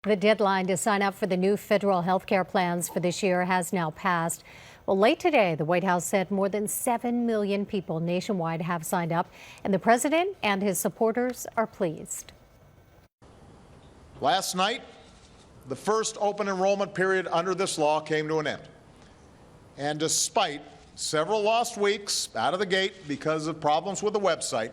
The deadline to sign up for the new federal health care plans for this year has now passed. Well, late today, the White House said more than 7 million people nationwide have signed up, and the president and his supporters are pleased. Last night, the first open enrollment period under this law came to an end. And despite several lost weeks out of the gate because of problems with the website,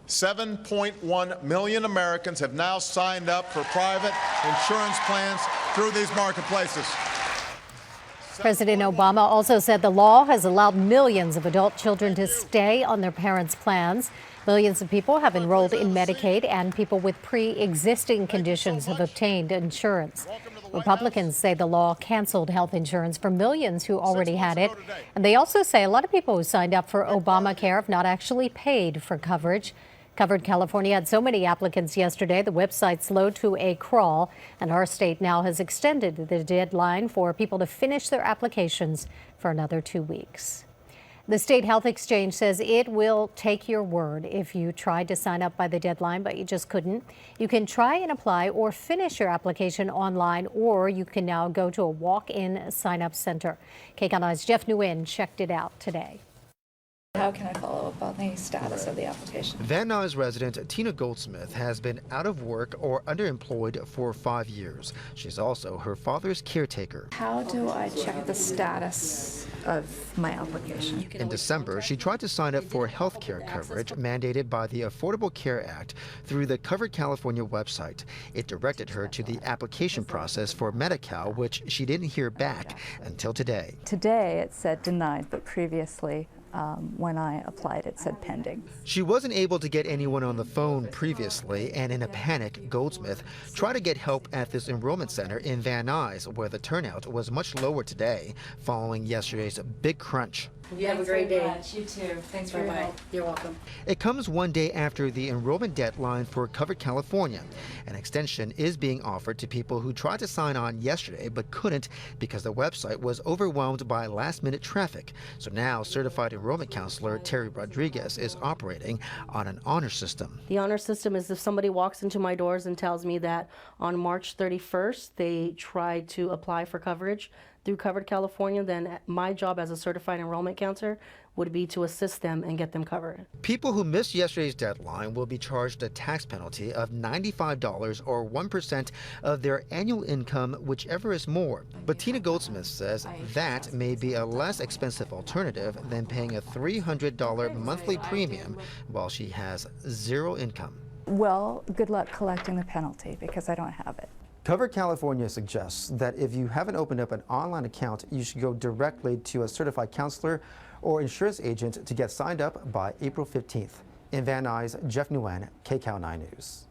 7.1 million Americans have now signed up for private insurance plans through these marketplaces. President Obama also said the law has allowed millions of adult children to stay on their parents' plans. Millions of people have enrolled in Medicaid, and people with pre-existing conditions have obtained insurance. Republicans say the law canceled health insurance for millions who already had it. And they also say a lot of people who signed up for Obamacare have not actually paid for coverage. Covered California had so many applicants yesterday, the website slowed to a crawl, and our state now has extended the deadline for people to finish their applications for another 2 weeks. The State Health Exchange says it will take your word if you tried to sign up by the deadline, but you just couldn't. You can try and apply or finish your application online, or you can now go to a walk-in sign-up center. KCAL 9's Jeff Nguyen checked it out today. How can I follow up on the status of the application? Van Nuys resident Tina Goldsmith has been out of work or underemployed for 5 years. She's also her father's caretaker. How do I check the status of my application? In December, she tried to sign up for health care coverage mandated by the Affordable Care Act through the Covered California website. It directed her to the application process for Medi-Cal, which she didn't hear back until today. Today it said denied, but previously when I applied, it said pending. She wasn't able to get anyone on the phone previously, and in a panic, Goldsmith tried to get help at this enrollment center in Van Nuys, where the turnout was much lower today, following yesterday's big crunch. You have a great day. You too. Thanks for your help. You're welcome. It comes one day after the enrollment deadline for Covered California. An extension is being offered to people who tried to sign on yesterday but couldn't because the website was overwhelmed by last-minute traffic. So now certified enrollment counselor Terry Rodriguez is operating on an honor system. The honor system is if somebody walks into my doors and tells me that on March 31st they tried to apply for coverage through Covered California, then my job as a certified enrollment counselor would be to assist them and get them covered. People who missed yesterday's deadline will be charged a tax penalty of $95 or 1% of their annual income, whichever is more. But Tina Goldsmith says that may be a less expensive alternative than paying a $300 monthly premium while she has zero income. Well, good luck collecting the penalty because I don't have it. Covered California suggests that if you haven't opened up an online account, you should go directly to a certified counselor or insurance agent to get signed up by April 15th. In Van Nuys, Jeff Nguyen, KCAL 9 News.